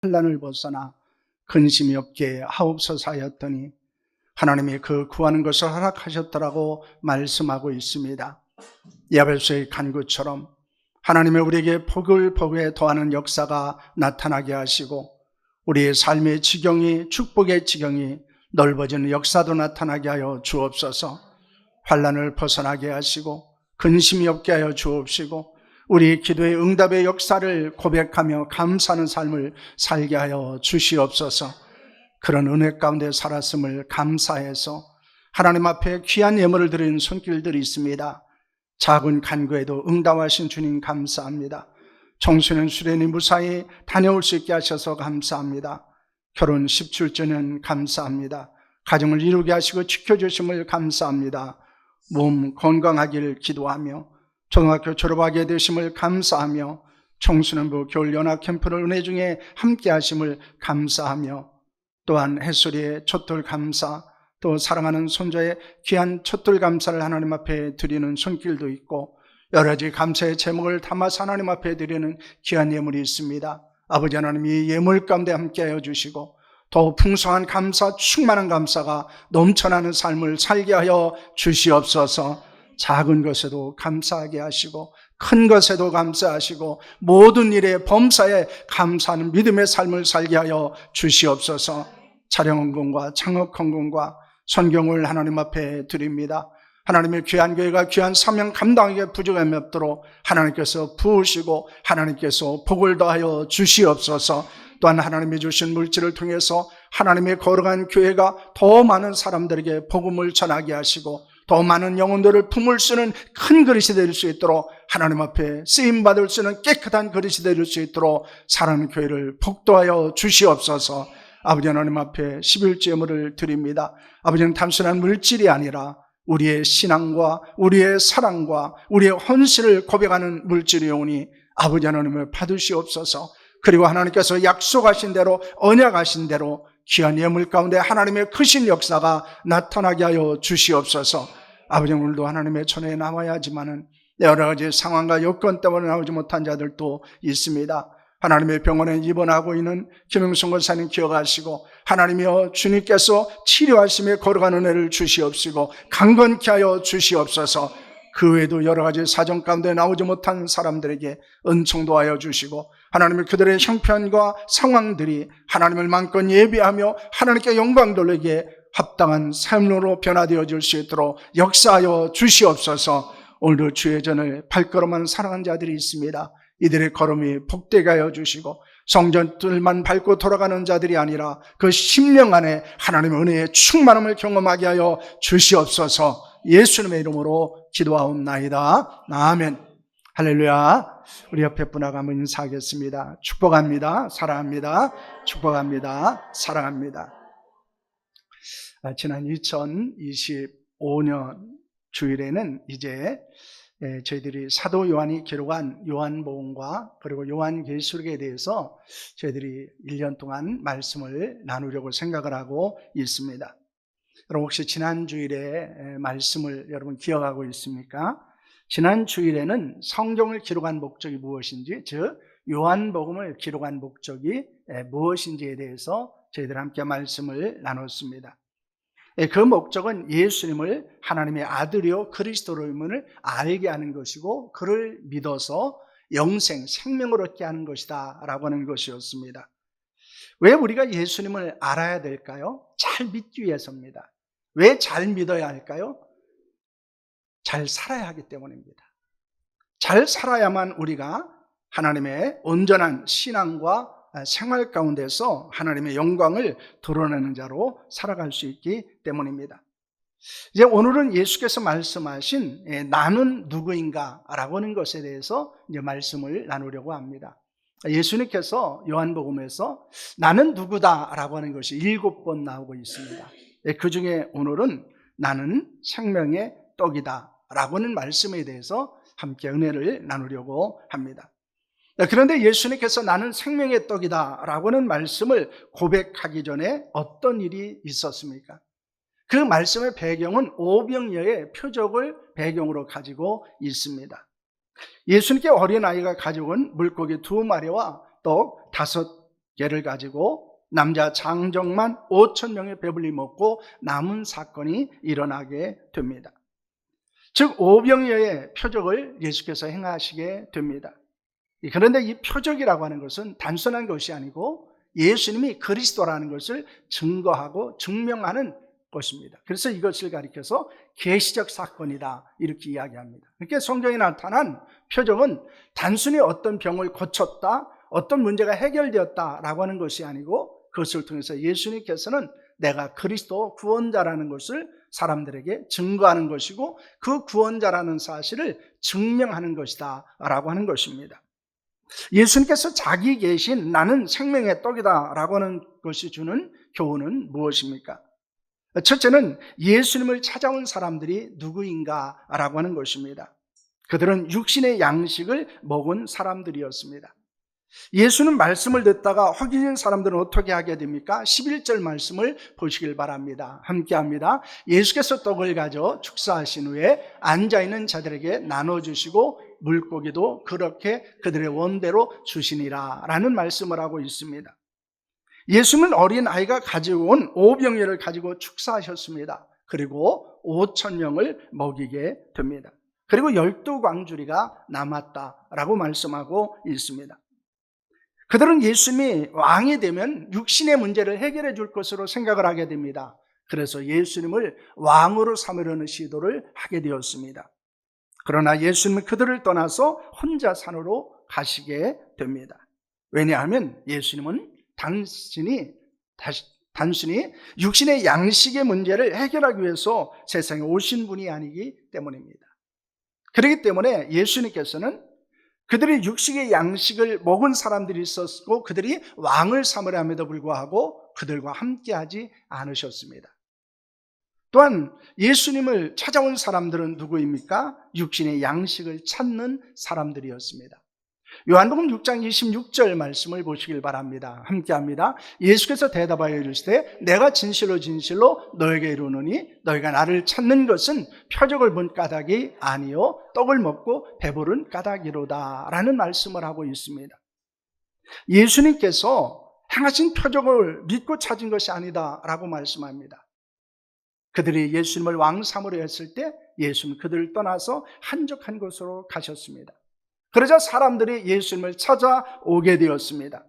환난을 벗어나 근심이 없게 하옵소서 하였더니 하나님이 그 구하는 것을 허락하셨더라고 말씀하고 있습니다. 야베스의 간구처럼 하나님의 우리에게 복을 복에 더하는 역사가 나타나게 하시고 우리의 삶의 지경이 축복의 지경이 넓어지는 역사도 나타나게 하여 주옵소서. 환난을 벗어나게 하시고 근심이 없게 하여 주옵시고 우리 기도의 응답의 역사를 고백하며 감사하는 삶을 살게 하여 주시옵소서. 그런 은혜 가운데 살았음을 감사해서 하나님 앞에 귀한 예물을 드리는 손길들이 있습니다. 작은 간구에도 응답하신 주님 감사합니다. 청소년 수련이 무사히 다녀올 수 있게 하셔서 감사합니다. 결혼 17주년 감사합니다. 가정을 이루게 하시고 지켜주심을 감사합니다. 몸 건강하기를 기도하며 초등학교 졸업하게 되심을 감사하며 청소년부 겨울연합 캠프를 은혜 중에 함께 하심을 감사하며 또한 햇소리의 촛돌 감사, 또 사랑하는 손자의 귀한 촛돌 감사를 하나님 앞에 드리는 손길도 있고 여러 가지 감사의 제목을 담아서 하나님 앞에 드리는 귀한 예물이 있습니다. 아버지 하나님 이 예물 가운데 함께하여 주시고 더 풍성한 감사, 충만한 감사가 넘쳐나는 삶을 살게 하여 주시옵소서. 작은 것에도 감사하게 하시고 큰 것에도 감사하시고 모든 일에 범사에 감사하는 믿음의 삶을 살게 하여 주시옵소서. 촬영헌금과 창업헌금과 선경을 하나님 앞에 드립니다. 하나님의 귀한 교회가 귀한 사명 감당하기에 부족함이 없도록 하나님께서 부으시고 하나님께서 복을 더하여 주시옵소서. 또한 하나님이 주신 물질을 통해서 하나님의 거룩한 교회가 더 많은 사람들에게 복음을 전하게 하시고 더 많은 영혼들을 품을 수 있는 큰 그릇이 될 수 있도록 하나님 앞에 쓰임받을 수 있는 깨끗한 그릇이 될 수 있도록 사랑하는 교회를 복도하여 주시옵소서. 아버지 하나님 앞에 11조 예물을 드립니다. 아버지는 단순한 물질이 아니라 우리의 신앙과 우리의 사랑과 우리의 헌신을 고백하는 물질이오니 아버지 하나님을 받으시옵소서. 그리고 하나님께서 약속하신 대로 언약하신 대로 귀한 예물 가운데 하나님의 크신 역사가 나타나게 하여 주시옵소서. 아버지 오늘도 하나님의 전에 나와야 하지만은 여러 가지 상황과 여건 때문에 나오지 못한 자들도 있습니다. 하나님의 병원에 입원하고 있는 김영순 권사님 기억하시고 하나님이여 주님께서 치료하심에 거룩한 은혜를 주시옵시고 강건케 하여 주시옵소서. 그 외에도 여러 가지 사정 가운데 나오지 못한 사람들에게 은총도 하여 주시고 하나님의 그들의 형편과 상황들이 하나님을 마음껏 예비하며 하나님께 영광 돌리기에 합당한 삶으로 변화되어질 수 있도록 역사하여 주시옵소서. 오늘도 주의 전을 발걸음하는 사랑하는 자들이 있습니다. 이들의 걸음이 복되게 하여 주시고 성전들만 밟고 돌아가는 자들이 아니라 그 10년 안에 하나님의 은혜의 충만함을 경험하게 하여 주시옵소서. 예수님의 이름으로 기도하옵나이다. 아멘. 할렐루야. 우리 옆에 분하고 한번 인사하겠습니다. 축복합니다. 사랑합니다. 축복합니다. 사랑합니다. 지난 2025년 주일에는 이제 저희들이 사도 요한이 기록한 요한복음과 그리고 요한계시록에 대해서 저희들이 1년 동안 말씀을 나누려고 생각을 하고 있습니다. 여러분 혹시 지난 주일에 말씀을 여러분 기억하고 있습니까? 지난 주일에는 성경을 기록한 목적이 무엇인지, 즉 요한복음을 기록한 목적이 무엇인지에 대해서 저희들 함께 말씀을 나눴습니다. 그 목적은 예수님을 하나님의 아들이요 그리스도로임을 알게 하는 것이고 그를 믿어서 영생, 생명을 얻게 하는 것이다 라고 하는 것이었습니다. 왜 우리가 예수님을 알아야 될까요? 잘 믿기 위해서입니다. 왜 잘 믿어야 할까요? 잘 살아야 하기 때문입니다. 잘 살아야만 우리가 하나님의 온전한 신앙과 생활 가운데서 하나님의 영광을 드러내는 자로 살아갈 수 있기 때문입니다. 이제 오늘은 예수께서 말씀하신 나는 누구인가 라고 하는 것에 대해서 이제 말씀을 나누려고 합니다. 예수님께서 요한복음에서 나는 누구다 라고 하는 것이 7번 나오고 있습니다. 그 중에 오늘은 나는 생명의 떡이다 라고 하는 말씀에 대해서 함께 은혜를 나누려고 합니다. 그런데 예수님께서 나는 생명의 떡이다 라고 하는 말씀을 고백하기 전에 어떤 일이 있었습니까? 그 말씀의 배경은 오병이어의 표적을 배경으로 가지고 있습니다. 예수님께 어린아이가 가져온 물고기 2마리와 떡 개를 가지고 남자 장정만 5,000명의 배불리 먹고 남은 사건이 일어나게 됩니다. 즉 오병이어의 표적을 예수께서 행하시게 됩니다. 그런데 이 표적이라고 하는 것은 단순한 것이 아니고 예수님이 그리스도라는 것을 증거하고 증명하는 것입니다. 그래서 이것을 가리켜서 계시적 사건이다 이렇게 이야기합니다. 그러니까 성경에 나타난 표적은 단순히 어떤 병을 고쳤다, 어떤 문제가 해결되었다라고 하는 것이 아니고 그것을 통해서 예수님께서는 내가 그리스도 구원자라는 것을 사람들에게 증거하는 것이고 그 구원자라는 사실을 증명하는 것이다 라고 하는 것입니다. 예수님께서 자기 계신 나는 생명의 떡이다 라고 하는 것이 주는 교훈은 무엇입니까? 첫째는 예수님을 찾아온 사람들이 누구인가 라고 하는 것입니다. 그들은 육신의 양식을 먹은 사람들이었습니다. 예수는 말씀을 듣다가 허기진 사람들은 어떻게 하게 됩니까? 11절 말씀을 보시길 바랍니다. 함께 합니다. 예수께서 떡을 가져 축사하신 후에 앉아있는 자들에게 나눠주시고 물고기도 그렇게 그들의 원대로 주시니라 라는 말씀을 하고 있습니다. 예수는 어린 아이가 가지고 온 오병이어를 가지고 축사하셨습니다. 그리고 5,000명을 먹이게 됩니다. 그리고 12광주리가 남았다라고 말씀하고 있습니다. 그들은 예수님이 왕이 되면 육신의 문제를 해결해 줄 것으로 생각을 하게 됩니다. 그래서 예수님을 왕으로 삼으려는 시도를 하게 되었습니다. 그러나 예수님은 그들을 떠나서 혼자 산으로 가시게 됩니다. 왜냐하면 예수님은 단순히 육신의 양식의 문제를 해결하기 위해서 세상에 오신 분이 아니기 때문입니다. 그렇기 때문에 예수님께서는 그들이 육식의 양식을 먹은 사람들이 있었고 그들이 왕을 삼으려 함에도 불구하고 그들과 함께하지 않으셨습니다. 또한 예수님을 찾아온 사람들은 누구입니까? 육신의 양식을 찾는 사람들이었습니다. 요한복음 6장 26절 말씀을 보시길 바랍니다. 함께합니다. 예수께서 대답하여 이르시되 내가 진실로 진실로 너에게 이르노니 너희가 나를 찾는 것은 표적을 본 까닭이 아니요 떡을 먹고 배부른 까닭이로다 라는 말씀을 하고 있습니다. 예수님께서 행하신 표적을 믿고 찾은 것이 아니다 라고 말씀합니다. 그들이 예수님을 왕 삼으려 했을 때 예수님은 그들을 떠나서 한적한 곳으로 가셨습니다. 그러자 사람들이 예수님을 찾아오게 되었습니다.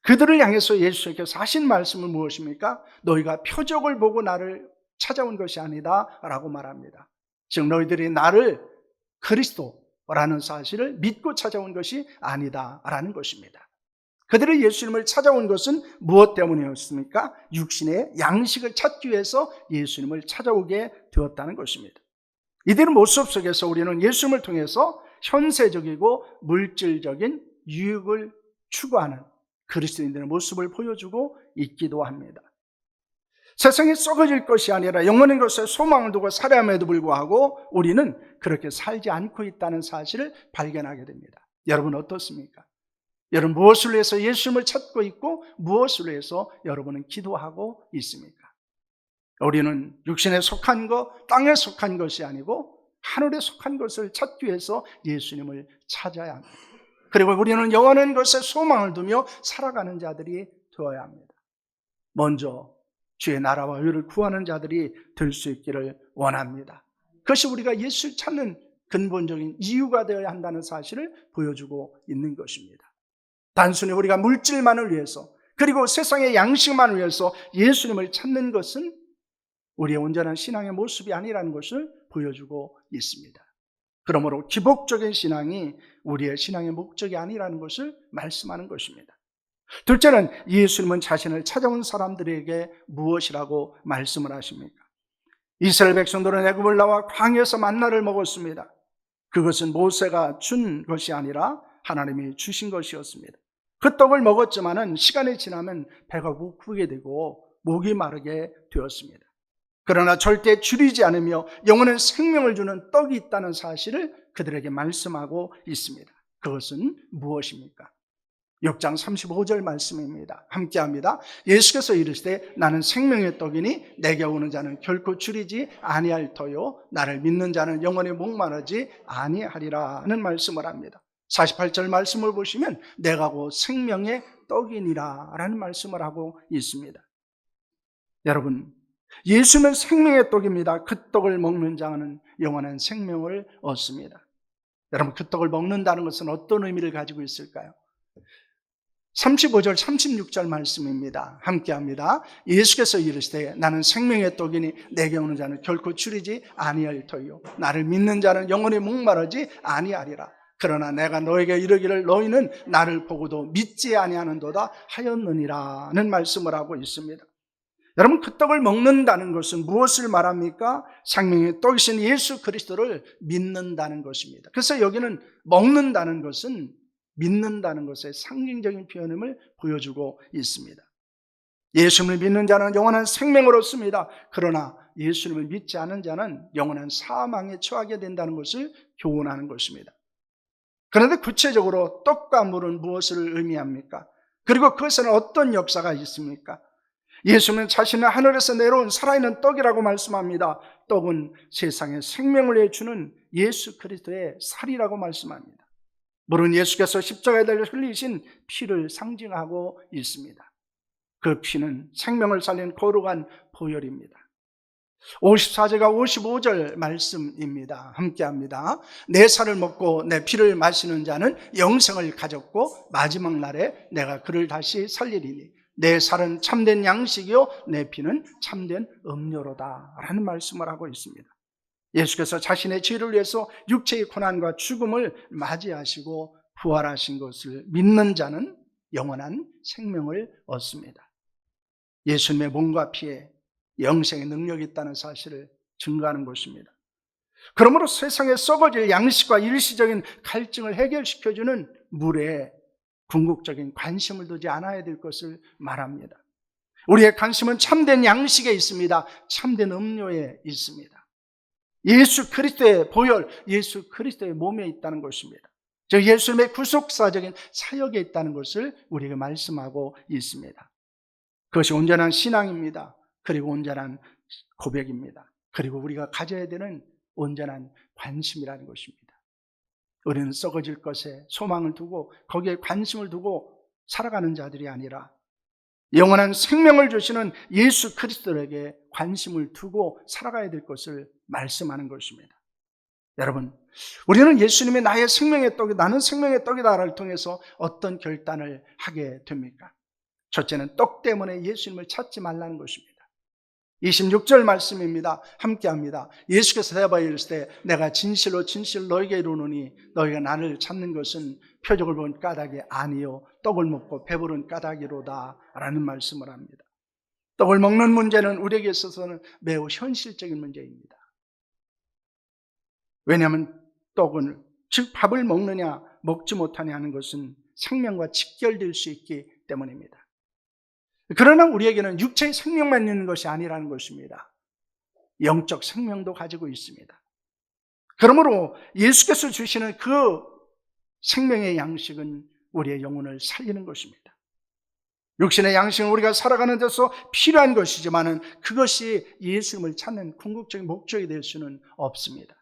그들을 향해서 예수님께서 하신 말씀은 무엇입니까? 너희가 표적을 보고 나를 찾아온 것이 아니다 라고 말합니다. 즉 너희들이 나를 그리스도라는 사실을 믿고 찾아온 것이 아니다 라는 것입니다. 그들이 예수님을 찾아온 것은 무엇 때문이었습니까? 육신의 양식을 찾기 위해서 예수님을 찾아오게 되었다는 것입니다. 이들의 모습 속에서 우리는 예수님을 통해서 현세적이고 물질적인 유익을 추구하는 그리스도인들의 모습을 보여주고 있기도 합니다. 세상에 썩어질 것이 아니라 영원한 것에 소망을 두고 살아함에도 불구하고 우리는 그렇게 살지 않고 있다는 사실을 발견하게 됩니다. 여러분 어떻습니까? 여러분 무엇을 위해서 예수님을 찾고 있고 무엇을 위해서 여러분은 기도하고 있습니까? 우리는 육신에 속한 것, 땅에 속한 것이 아니고 하늘에 속한 것을 찾기 위해서 예수님을 찾아야 합니다. 그리고 우리는 영원한 것에 소망을 두며 살아가는 자들이 되어야 합니다. 먼저 주의 나라와 의를 구하는 자들이 될 수 있기를 원합니다. 그것이 우리가 예수를 찾는 근본적인 이유가 되어야 한다는 사실을 보여주고 있는 것입니다. 단순히 우리가 물질만을 위해서 그리고 세상의 양식만을 위해서 예수님을 찾는 것은 우리의 온전한 신앙의 모습이 아니라는 것을 보여주고 있습니다. 그러므로 기복적인 신앙이 우리의 신앙의 목적이 아니라는 것을 말씀하는 것입니다. 둘째는 예수님은 자신을 찾아온 사람들에게 무엇이라고 말씀을 하십니까? 이스라엘 백성들은 애굽을 나와 광야에서 만나를 먹었습니다. 그것은 모세가 준 것이 아니라 하나님이 주신 것이었습니다. 그 떡을 먹었지만은 시간이 지나면 배가 고프게 되고 목이 마르게 되었습니다. 그러나 절대 줄이지 않으며 영원한 생명을 주는 떡이 있다는 사실을 그들에게 말씀하고 있습니다. 그것은 무엇입니까? 6장 35절 말씀입니다. 함께합니다. 예수께서 이르시되 나는 생명의 떡이니 내게 오는 자는 결코 줄이지 아니할 터요 나를 믿는 자는 영원히 목마르지 아니하리라 는 말씀을 합니다. 48절 말씀을 보시면 내가 곧 생명의 떡이니라 라는 말씀을 하고 있습니다. 여러분, 예수는 생명의 떡입니다. 그 떡을 먹는 자는 영원한 생명을 얻습니다. 여러분, 그 떡을 먹는다는 것은 어떤 의미를 가지고 있을까요? 35절 36절 말씀입니다. 함께합니다. 예수께서 이르시되 나는 생명의 떡이니 내게 오는 자는 결코 줄이지 아니할 터이요 나를 믿는 자는 영원히 목마르지 아니하리라. 그러나 내가 너에게 이르기를 너희는 나를 보고도 믿지 아니하는도다 하였느니라는 말씀을 하고 있습니다. 여러분, 그 떡을 먹는다는 것은 무엇을 말합니까? 생명의 떡이신 예수 그리스도를 믿는다는 것입니다. 그래서 여기는 먹는다는 것은 믿는다는 것의 상징적인 표현임을 보여주고 있습니다. 예수님을 믿는 자는 영원한 생명을 얻습니다. 그러나 예수님을 믿지 않은 자는 영원한 사망에 처하게 된다는 것을 교훈하는 것입니다. 그런데 구체적으로 떡과 물은 무엇을 의미합니까? 그리고 그것에는 어떤 역사가 있습니까? 예수님은 자신은 하늘에서 내려온 살아있는 떡이라고 말씀합니다. 떡은 세상에 생명을 주는 예수 그리스도의 살이라고 말씀합니다. 물은 예수께서 십자가에 달려 흘리신 피를 상징하고 있습니다. 그 피는 생명을 살린 거룩한 보혈입니다. 54절과 55절 말씀입니다. 함께합니다. 내 살을 먹고 내 피를 마시는 자는 영생을 가졌고 마지막 날에 내가 그를 다시 살리리니 내 살은 참된 양식이요 내 피는 참된 음료로다 라는 말씀을 하고 있습니다. 예수께서 자신의 죄를 위해서 육체의 고난과 죽음을 맞이하시고 부활하신 것을 믿는 자는 영원한 생명을 얻습니다. 예수님의 몸과 피에 영생의 능력이 있다는 사실을 증거하는 것입니다. 그러므로 세상에 썩어질 양식과 일시적인 갈증을 해결시켜주는 물에 궁극적인 관심을 두지 않아야 될 것을 말합니다. 우리의 관심은 참된 양식에 있습니다. 참된 음료에 있습니다. 예수 그리스도의 보혈, 예수 그리스도의 몸에 있다는 것입니다. 즉 예수님의 구속사적인 사역에 있다는 것을 우리에게 말씀하고 있습니다. 그것이 온전한 신앙입니다. 그리고 온전한 고백입니다. 그리고 우리가 가져야 되는 온전한 관심이라는 것입니다. 우리는 썩어질 것에 소망을 두고 거기에 관심을 두고 살아가는 자들이 아니라 영원한 생명을 주시는 예수 그리스도에게 관심을 두고 살아가야 될 것을 말씀하는 것입니다. 여러분, 우리는 예수님의 나의 생명의 떡이, 나는 생명의 떡이다를 통해서 어떤 결단을 하게 됩니까? 첫째는 떡 때문에 예수님을 찾지 말라는 것입니다. 26절 말씀입니다. 함께합니다. 예수께서 대답하여 이르시되 내가 진실로 진실로 너에게 이르노니 너희가 나를 찾는 것은 표적을 본 까닭이 아니요 떡을 먹고 배부른 까닭이로다 라는 말씀을 합니다. 떡을 먹는 문제는 우리에게 있어서는 매우 현실적인 문제입니다. 왜냐하면 떡은, 즉 밥을 먹느냐 먹지 못하냐 하는 것은 생명과 직결될 수 있기 때문입니다. 그러나 우리에게는 육체의 생명만 있는 것이 아니라는 것입니다. 영적 생명도 가지고 있습니다. 그러므로 예수께서 주시는 그 생명의 양식은 우리의 영혼을 살리는 것입니다. 육신의 양식은 우리가 살아가는 데서 필요한 것이지만 그것이 예수님을 찾는 궁극적인 목적이 될 수는 없습니다.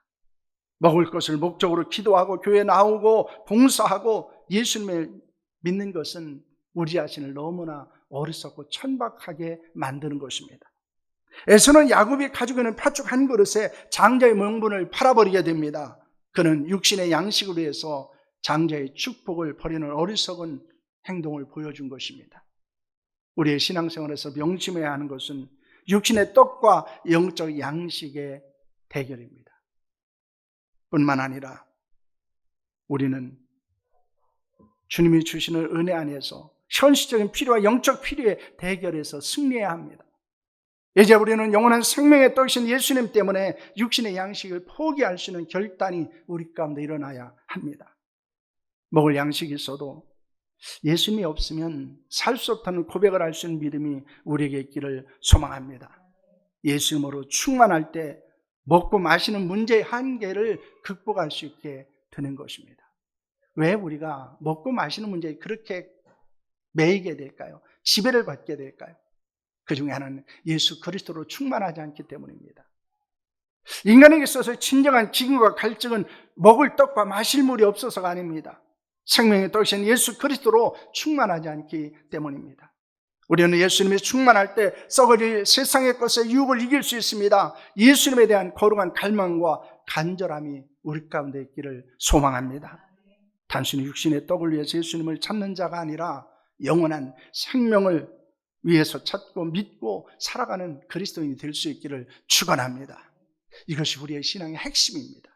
먹을 것을 목적으로 기도하고 교회 나오고 봉사하고 예수님을 믿는 것은 우리 자신을 너무나 어리석고 천박하게 만드는 것입니다. 에서는 야곱이 가지고 있는 팥죽 한 그릇에 장자의 명분을 팔아버리게 됩니다. 그는 육신의 양식을 위해서 장자의 축복을 버리는 어리석은 행동을 보여준 것입니다. 우리의 신앙생활에서 명심해야 하는 것은 육신의 떡과 영적 양식의 대결입니다. 뿐만 아니라 우리는 주님이 주시는 은혜 안에서 현실적인 필요와 영적 필요의 대결에서 승리해야 합니다. 이제 우리는 영원한 생명의 떡이신 예수님 때문에 육신의 양식을 포기할 수 있는 결단이 우리 가운데 일어나야 합니다. 먹을 양식이 있어도 예수님이 없으면 살 수 없다는 고백을 할 수 있는 믿음이 우리에게 있기를 소망합니다. 예수님으로 충만할 때 먹고 마시는 문제의 한계를 극복할 수 있게 되는 것입니다. 왜 우리가 먹고 마시는 문제에 그렇게 매이게 될까요? 지배를 받게 될까요? 그 중에 하나는 예수 그리스도로 충만하지 않기 때문입니다. 인간에게 있어서 진정한 기근과 갈증은 먹을 떡과 마실 물이 없어서가 아닙니다. 생명의 떡이신 예수 그리스도로 충만하지 않기 때문입니다. 우리는 예수님이 충만할 때 썩어질 세상의 것에 유혹을 이길 수 있습니다. 예수님에 대한 거룩한 갈망과 간절함이 우리 가운데 있기를 소망합니다. 단순히 육신의 떡을 위해서 예수님을 찾는 자가 아니라 영원한 생명을 위해서 찾고 믿고 살아가는 그리스도인이 될 수 있기를 축원합니다. 이것이 우리의 신앙의 핵심입니다.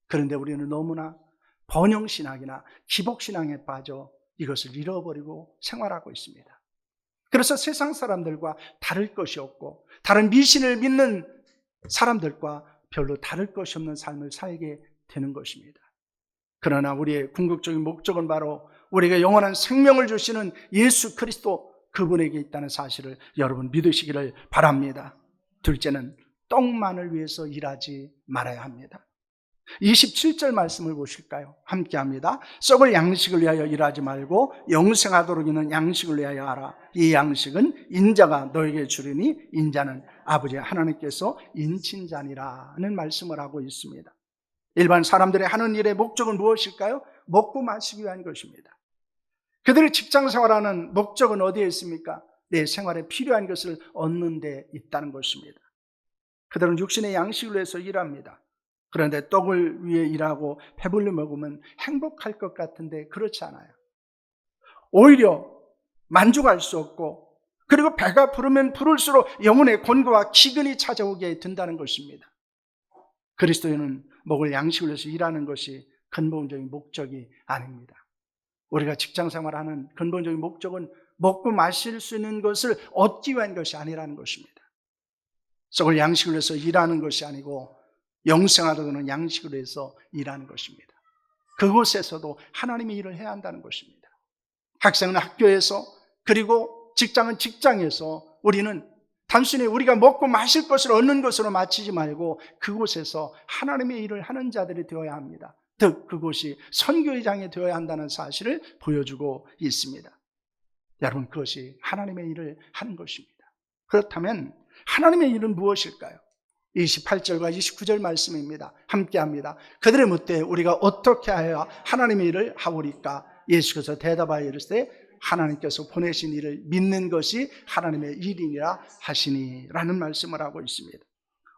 그런데 우리는 너무나 번영신앙이나 기복신앙에 빠져 이것을 잃어버리고 생활하고 있습니다. 그래서 세상 사람들과 다를 것이 없고 다른 미신을 믿는 사람들과 별로 다를 것이 없는 삶을 살게 되는 것입니다. 그러나 우리의 궁극적인 목적은 바로 우리에게 영원한 생명을 주시는 예수 그리스도, 그분에게 있다는 사실을 여러분 믿으시기를 바랍니다. 둘째는 떡만을 위해서 일하지 말아야 합니다. 27절 말씀을 보실까요? 함께 합니다. 썩을 양식을 위하여 일하지 말고 영생하도록 있는 양식을 위하여 하라. 이 양식은 인자가 너에게 주리니 인자는 아버지 하나님께서 인친자니라는 말씀을 하고 있습니다. 일반 사람들의 하는 일의 목적은 무엇일까요? 먹고 마시기 위한 것입니다. 그들의 직장 생활하는 목적은 어디에 있습니까? 내 생활에 필요한 것을 얻는 데 있다는 것입니다. 그들은 육신의 양식을 위해서 일합니다. 그런데 떡을 위해 일하고 배불리 먹으면 행복할 것 같은데 그렇지 않아요. 오히려 만족할 수 없고, 그리고 배가 부르면 부를수록 영혼의 곤고와 기근이 찾아오게 된다는 것입니다. 그리스도인은 먹을 양식을 위해서 일하는 것이 근본적인 목적이 아닙니다. 우리가 직장 생활하는 근본적인 목적은 먹고 마실 수 있는 것을 얻기 위한 것이 아니라는 것입니다. 썩을 양식을 위해서 일하는 것이 아니고 영생하도록 하는 양식을 위해서 일하는 것입니다. 그곳에서도 하나님의 일을 해야 한다는 것입니다. 학생은 학교에서, 그리고 직장은 직장에서 우리는 단순히 우리가 먹고 마실 것을 얻는 것으로 마치지 말고 그곳에서 하나님의 일을 하는 자들이 되어야 합니다. 즉 그곳이 선교의 장이 되어야 한다는 사실을 보여주고 있습니다. 여러분, 그것이 하나님의 일을 하는 것입니다. 그렇다면 하나님의 일은 무엇일까요? 28절과 29절 말씀입니다. 함께합니다. 그들의 묻되 우리가 어떻게 하여야 하나님의 일을 하오리까? 예수께서 대답하여 이르시되 하나님께서 보내신 일을 믿는 것이 하나님의 일이니라 하시니 라는 말씀을 하고 있습니다.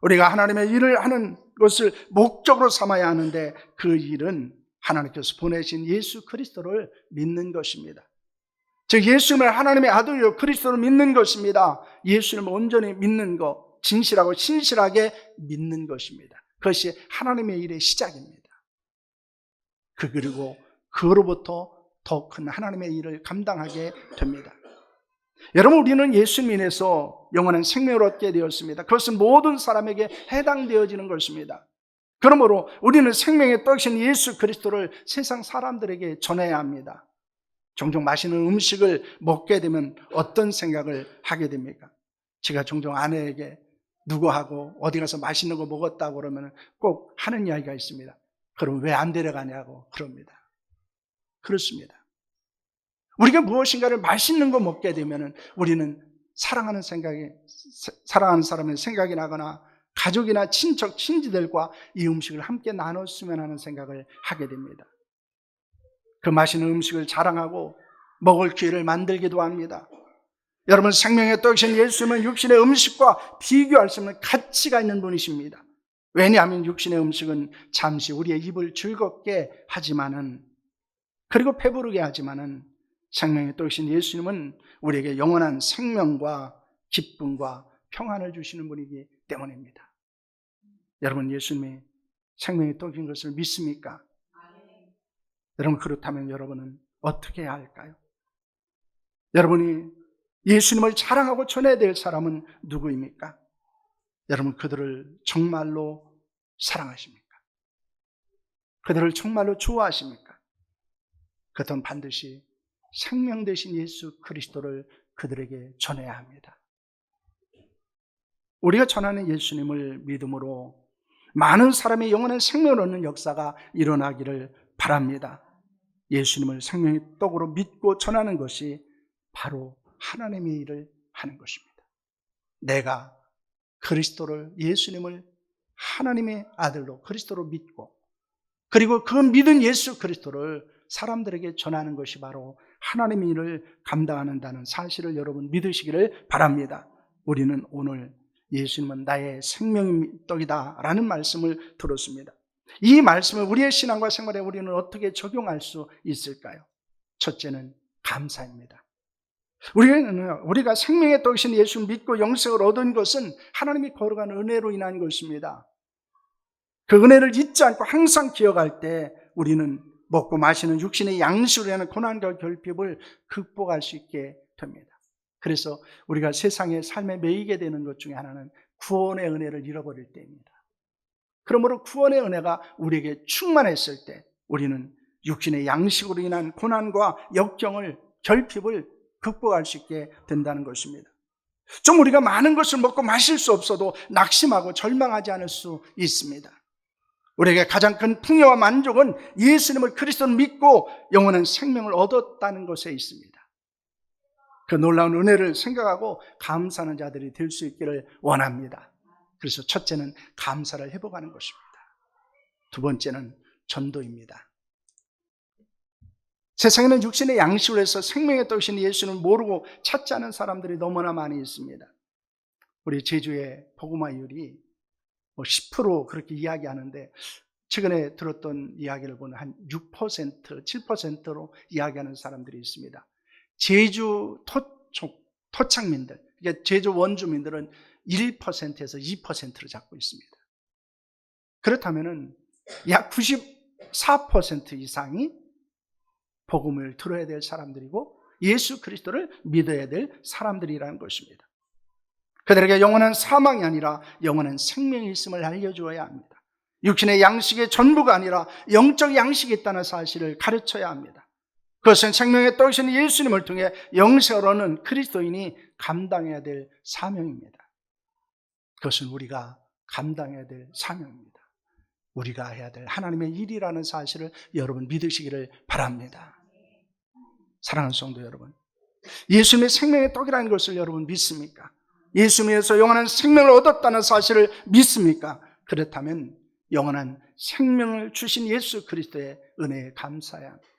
우리가 하나님의 일을 하는 것을 목적으로 삼아야 하는데 그 일은 하나님께서 보내신 예수 그리스도를 믿는 것입니다. 즉 예수님을 하나님의 아들이요 그리스도를 믿는 것입니다. 예수님을 온전히 믿는 것, 진실하고 신실하게 믿는 것입니다. 그것이 하나님의 일의 시작입니다. 그리고 그로부터 더 큰 하나님의 일을 감당하게 됩니다. 여러분, 우리는 예수님 인해서 영원한 생명을 얻게 되었습니다. 그것은 모든 사람에게 해당되어지는 것입니다. 그러므로 우리는 생명의 떡이신 예수 그리스도를 세상 사람들에게 전해야 합니다. 종종 맛있는 음식을 먹게 되면 어떤 생각을 하게 됩니까? 제가 종종 아내에게 누구하고 어디 가서 맛있는 거 먹었다고 그러면 꼭 하는 이야기가 있습니다. 그럼 왜 안 데려가냐고 그럽니다. 그렇습니다. 우리가 무엇인가를 맛있는 거 먹게 되면 우리는 사랑하는 사람의 생각이 나거나 가족이나 친척, 친지들과 이 음식을 함께 나눴으면 하는 생각을 하게 됩니다. 그 맛있는 음식을 자랑하고 먹을 기회를 만들기도 합니다. 여러분, 생명의 떡이신 예수님은 육신의 음식과 비교할 수 없는 가치가 있는 분이십니다. 왜냐하면 육신의 음식은 잠시 우리의 입을 즐겁게 하지만은, 그리고 배부르게 하지만은 생명의 떡이신 예수님은 우리에게 영원한 생명과 기쁨과 평안을 주시는 분이기 때문입니다. 여러분, 예수님이 생명의 떡인 것을 믿습니까? 여러분, 그렇다면 여러분은 어떻게 해야 할까요? 여러분이 예수님을 자랑하고 전해야 될 사람은 누구입니까? 여러분, 그들을 정말로 사랑하십니까? 그들을 정말로 좋아하십니까? 그들은 반드시 생명 되신 예수 그리스도를 그들에게 전해야 합니다. 우리가 전하는 예수님을 믿음으로 많은 사람이 영원한 생명을 얻는 역사가 일어나기를 바랍니다. 예수님을 생명의 떡으로 믿고 전하는 것이 바로 하나님의 일을 하는 것입니다. 내가 그리스도를, 예수님을 하나님의 아들로 그리스도로 믿고, 그리고 그 믿은 예수 그리스도를 사람들에게 전하는 것이 바로 하나님의 일을 감당한다는 사실을 여러분 믿으시기를 바랍니다. 우리는 오늘 예수님은 나의 생명의 떡이다 라는 말씀을 들었습니다. 이 말씀을 우리의 신앙과 생활에 우리는 어떻게 적용할 수 있을까요? 첫째는 감사입니다. 우리가 생명의 떡이신 예수를 믿고 영생을 얻은 것은 하나님이 거룩한 은혜로 인한 것입니다. 그 은혜를 잊지 않고 항상 기억할 때 우리는 먹고 마시는 육신의 양식으로 하는 고난과 결핍을 극복할 수 있게 됩니다. 그래서 우리가 세상의 삶에 매이게 되는 것 중에 하나는 구원의 은혜를 잃어버릴 때입니다. 그러므로 구원의 은혜가 우리에게 충만했을 때 우리는 육신의 양식으로 인한 고난과 역경을, 결핍을 극복할 수 있게 된다는 것입니다. 좀 우리가 많은 것을 먹고 마실 수 없어도 낙심하고 절망하지 않을 수 있습니다. 우리에게 가장 큰 풍요와 만족은 예수님을 그리스도를 믿고 영원한 생명을 얻었다는 것에 있습니다. 그 놀라운 은혜를 생각하고 감사하는 자들이 될 수 있기를 원합니다. 그래서 첫째는 감사를 회복하는 것입니다. 두 번째는 전도입니다. 세상에는 육신의 양식으로 해서 생명의 떡이신 예수를 모르고 찾지 않은 사람들이 너무나 많이 있습니다. 우리 제주의 복음화율이 10% 그렇게 이야기하는데 최근에 들었던 이야기를 보면 한 6%, 7%로 이야기하는 사람들이 있습니다. 제주 토착민들, 그러니까 제주 원주민들은 1%에서 2%를 잡고 있습니다. 그렇다면 약 94% 이상이 복음을 들어야 될 사람들이고 예수 그리스도를 믿어야 될 사람들이라는 것입니다. 그들에게 영원한 사망이 아니라 영원한 생명이 있음을 알려주어야 합니다. 육신의 양식의 전부가 아니라 영적 양식이 있다는 사실을 가르쳐야 합니다. 그것은 생명의 떡이신 예수님을 통해 영생을 얻는 그리스도인이 감당해야 될 사명입니다. 그것은 우리가 감당해야 될 사명입니다. 우리가 해야 될 하나님의 일이라는 사실을 여러분 믿으시기를 바랍니다. 사랑하는 성도 여러분, 예수님의 생명의 떡이라는 것을 여러분 믿습니까? 예수님에서 영원한 생명을 얻었다는 사실을 믿습니까? 그렇다면 영원한 생명을 주신 예수 그리스도의 은혜에 감사해야 합니다.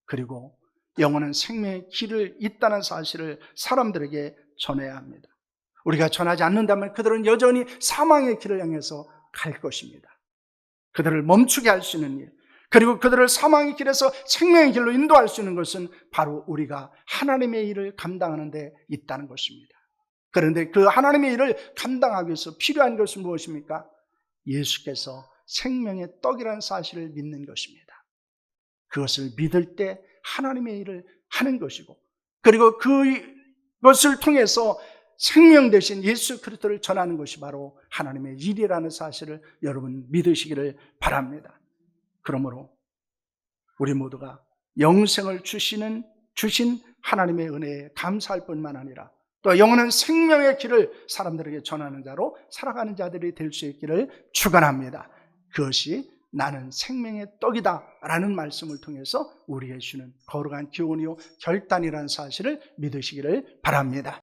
그리고 영원한 생명의 길을 있다는 사실을 사람들에게 전해야 합니다. 우리가 전하지 않는다면 그들은 여전히 사망의 길을 향해서 갈 것입니다. 그들을 멈추게 할 수 있는 일, 그리고 그들을 사망의 길에서 생명의 길로 인도할 수 있는 것은 바로 우리가 하나님의 일을 감당하는 데 있다는 것입니다. 그런데 그 하나님의 일을 감당하기 위해서 필요한 것은 무엇입니까? 예수께서 생명의 떡이라는 사실을 믿는 것입니다. 그것을 믿을 때 하나님의 일을 하는 것이고, 그리고 그것을 통해서 생명 대신 예수 그리스도를 전하는 것이 바로 하나님의 일이라는 사실을 여러분 믿으시기를 바랍니다. 그러므로 우리 모두가 영생을 주신 하나님의 은혜에 감사할 뿐만 아니라 또 영원한 생명의 길을 사람들에게 전하는 자로 살아가는 자들이 될 수 있기를 축원합니다. 그것이 나는 생명의 떡이다 라는 말씀을 통해서 우리에게 주는 거룩한 교훈이요 결단이라는 사실을 믿으시기를 바랍니다.